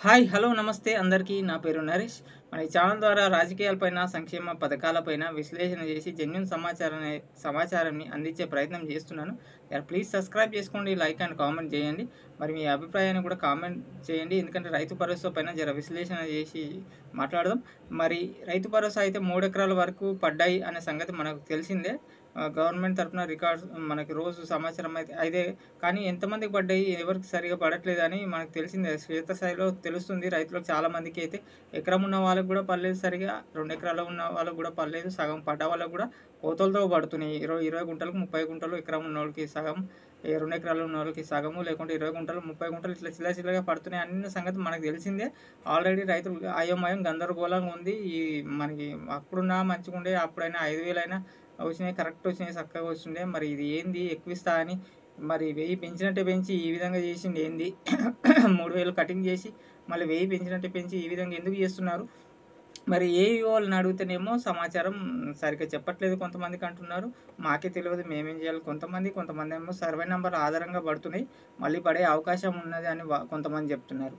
Hi hello నమస్తే అందరికీ నా పేరు నరేష్. మన ఈ ఛానల్ ద్వారా రాజకీయాలపైన సంక్షేమ పథకాలపైన విశ్లేషణ చేసి జెన్యూన్ సమాచారాన్ని అందించే ప్రయత్నం చేస్తున్నాను. ప్లీజ్ సబ్స్క్రైబ్ చేసుకోండి, లైక్ అండ్ కామెంట్ చేయండి. మరి మీ అభిప్రాయాన్ని కూడా కామెంట్ చేయండి. ఎందుకంటే రైతు భరోసా పైన విశ్లేషణ చేసి మాట్లాడదాం. మరి రైతు భరోసా అయితే 3 ఎకరాల వరకు పడ్డాయి అనే సంగతి మనకు తెలిసిందే. గవర్నమెంట్ తరఫున రికార్డ్స్ మనకి రోజు సమాచారం అయితే కానీ ఎంతమందికి పడ్డాయి, ఎవరికి సరిగ్గా పడట్లేదని మనకు తెలిసిందే. క్షేత్రస్థాయిలో తెలుస్తుంది. రైతులకు చాలామందికి అయితే ఎకరం ఉన్న వాళ్ళకి కూడా పడలేదు సరిగ్గా, 2 ఎకరాలు ఉన్న వాళ్ళకి కూడా పడలేదు. సగం పడ్డ వాళ్ళకి కూడా కోతలతో పడుతున్నాయి. 20 గుంటలకు 30 గుంటలు, ఎకరం ఉన్నోళ్ళకి సగం, 2 ఎకరాలు ఉన్న వాళ్ళకి సగము, లేకుంటే 20 గుంటలు 30 గుంటలు ఇట్లా చిల్లరగా పడుతున్నాయి అన్న సంగతి మనకు తెలిసిందే. ఆల్రెడీ రైతులు అయోమయం గందరగోళంగా ఉంది. మనకి అప్పుడున్నా మంచిగా ఉండే, అప్పుడైనా 5,000 అయినా వచ్చినాయి, కరెక్ట్ వచ్చినాయి, చక్కగా వస్తుండే. మరి ఇది ఏంది ఎక్కువిస్తా అని మరి 1000 పెంచినట్టే పెంచి ఈ విధంగా చేసింది ఏంది? 3,000 కటింగ్ చేసి మళ్ళీ 1000 పెంచినట్టే పెంచి ఈ విధంగా ఎందుకు చేస్తున్నారు? మరి ఏఈఓ వాళ్ళని అడిగితేనేమో సమాచారం సరిగ్గా చెప్పట్లేదు కొంతమందికి అంటున్నారు. మాకే తెలియదు, మేమేం చేయాలి? కొంతమంది ఏమో సర్వే నెంబర్ ఆధారంగా పడుతున్నాయి, మళ్ళీ పడే అవకాశం ఉన్నది అని కొంతమంది చెప్తున్నారు.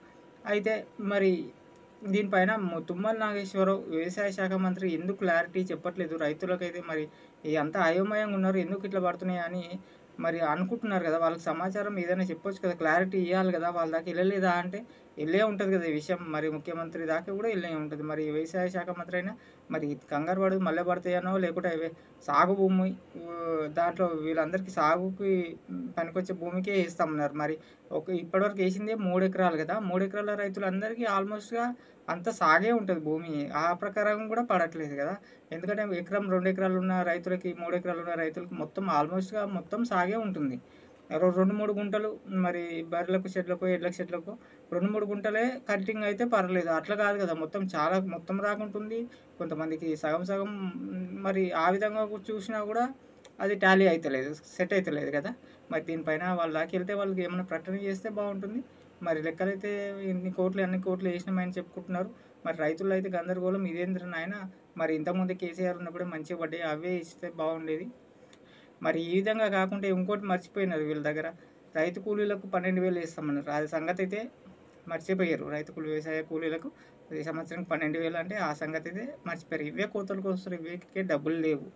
అయితే మరి దీనిపైన తుమ్మల నాగేశ్వరరావు వ్యవసాయ శాఖ మంత్రి ఎందుకు క్లారిటీ చెప్పట్లేదు రైతులకైతే? మరి అంతా అయోమయంగా ఉన్నారు, ఎందుకు ఇట్లా పడుతున్నాయి అని మరి అనుకుంటున్నారు కదా. వాళ్ళకి సమాచారం ఏదైనా చెప్పొచ్చు కదా, క్లారిటీ ఇవ్వాలి కదా. వాళ్ళ దాకా వెళ్ళలేదా అంటే వెళ్ళే ఉంటుంది కదా ఈ విషయం. మరి ముఖ్యమంత్రి దాకా కూడా వెళ్ళే ఉంటుంది. మరి వ్యవసాయ శాఖ మంత్రి అయినా మరి కంగారు పడదు, మళ్ళీ పడతాయనో లేకుంటే సాగు భూమి దాంట్లో వీళ్ళందరికీ సాగుకి పనికొచ్చే భూమికే వేస్తామన్నారు. మరి ఇప్పటివరకు వేసిందే 3 ఎకరాలు కదా. 3 ఎకరాల రైతులందరికీ ఆల్మోస్ట్గా అంత సాగే ఉంటుంది భూమి. ఆ ప్రకారం కూడా పడట్లేదు కదా. ఎందుకంటే ఎకరం 2 ఎకరాలు ఉన్న రైతులకి, 3 ఎకరాలు ఉన్న రైతులకి మొత్తం ఆల్మోస్ట్గా మొత్తం సాగే ఉంటుంది. 2, 3 గుంటలు మరి బర్రెలకు షెడ్లకు, ఎడ్లకు షెడ్లకు 2, 3 గుంటలే కటింగ్ అయితే పర్లేదు. అట్లా కాదు కదా, మొత్తం రాకుంటుంది. కొంతమందికి సగం సగం. మరి ఆ విధంగా చూసినా కూడా అది టాలీ అయితలేదు, సెట్ అయితలేదు కదా. మరి దీనిపైన వాళ్ళ దాకా వెళ్తే వాళ్ళకి ఏమైనా ప్రకటన చేస్తే బాగుంటుంది. మరి లెక్కలైతే అన్ని కోట్లు వేసినామని చెప్పుకుంటున్నారు. మరి రైతుల్లో అయితే గందరగోళం. ఇదేంద్ర నాయన, మరి ఇంతకుముందు కేసీఆర్ ఉన్నప్పుడే మంచిగా పడ్డాయి, అవే ఇస్తే బాగుండేది. మరి ఈ విధంగా కాకుండా ఇంకోటి మర్చిపోయినారు వీళ్ళ దగ్గర. రైతు కూలీలకు 12,000 వేస్తామన్నారు. అది సంగతి అయితే మర్చిపోయారు. వ్యవసాయ కూలీలకు ఈ సంవత్సరానికి 12,000 అంటే ఆ సంగతి అయితే మర్చిపోయారు. ఇవే కోతలకు వస్తారు, ఇవేకే డబ్బులు లేవు.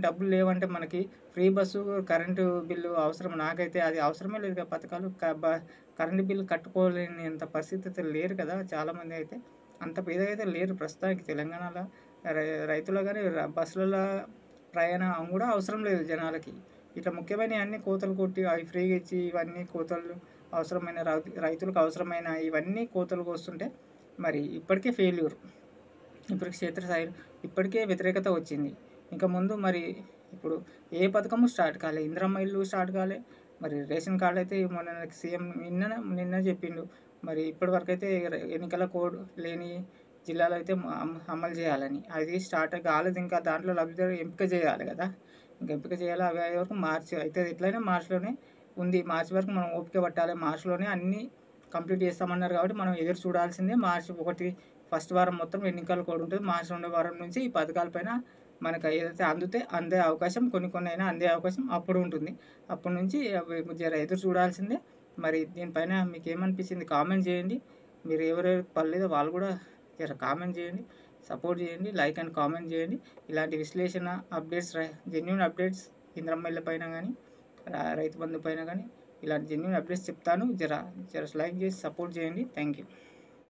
డబ్బులు లేవంటే మనకి ఫ్రీ బస్సు, కరెంటు బిల్లు అవసరం. నాకైతే అది అవసరమే లేదు కదా. పథకాలు కరెంటు బిల్లు కట్టుకోలేనంత పరిస్థితి అయితే లేరు కదా చాలామంది. అయితే అంత పేదగా అయితే లేరు ప్రస్తుతానికి తెలంగాణలో. రైతులు కానీ బస్సులలో ప్రయాణం కూడా అవసరం లేదు జనాలకి. ఇట్లా ముఖ్యమైనవి అన్నీ కోతలు కొట్టి అవి ఫ్రీగా ఇచ్చి ఇవన్నీ కోతలు అవసరమైన రైతులకు అవసరమైన ఇవన్నీ కోతలకు వస్తుంటే మరి ఇప్పటికే ఫెయిల్యూర్. ఇప్పుడు క్షేత్రస్థాయిలో ఇప్పటికే వ్యతిరేకత వచ్చింది. ఇంకా ముందు మరి ఇప్పుడు ఏ పథకము స్టార్ట్ కాలే. ఇందిరమ్మ ఇల్లు స్టార్ట్ కాలే. మరి రేషన్ కార్డు అయితే మొన్న సీఎం నిన్న చెప్పిండు. మరి ఇప్పటివరకు అయితే ఎన్నికల కోడ్ లేని జిల్లాలో అయితే అమలు చేయాలని. అది స్టార్ట్ కాలేదు ఇంకా. దాంట్లో లబ్ధిదారు ఎంపిక చేయాలి కదా. ఇంకా ఎంపిక చేయాలి. అవి అయ్యే వరకు మార్చి అయితే ఎట్లయినా మార్చిలోనే ఉంది. మార్చి వరకు మనం ఓపిక పట్టాలి. మార్చిలోనే అన్నీ కంప్లీట్ చేస్తామన్నారు కాబట్టి మనం ఎదురు చూడాల్సిందే. మార్చి 1 ఫస్ట్ వారం మొత్తం ఎన్నికల కోడ్ ఉంటుంది. మార్చి 2వ వారం నుంచి ఈ పథకాలపైన మనకు ఏదైతే అందే అవకాశం, కొన్ని అయినా అందే అవకాశం అప్పుడు ఉంటుంది. అప్పటి నుంచి జర ఎదురు చూడాల్సిందే. మరి దీనిపైన మీకు ఏమనిపించింది కామెంట్ చేయండి. మీరు ఎవరెవరు పర్లేదో వాళ్ళు కూడా జర కామెంట్ చేయండి, సపోర్ట్ చేయండి, లైక్ అండ్ కామెంట్ చేయండి. ఇలాంటి విశ్లేషణ అప్డేట్స్, జెన్యూన్ అప్డేట్స్ ఇందిరమ్మ ఇళ్ళ పైన కానీ, రైతు బంధు పైన కానీ ఇలాంటి జెన్యూన్ అప్డేట్స్ చెప్తాను. జర లైక్ చేసి సపోర్ట్ చేయండి. Thank you.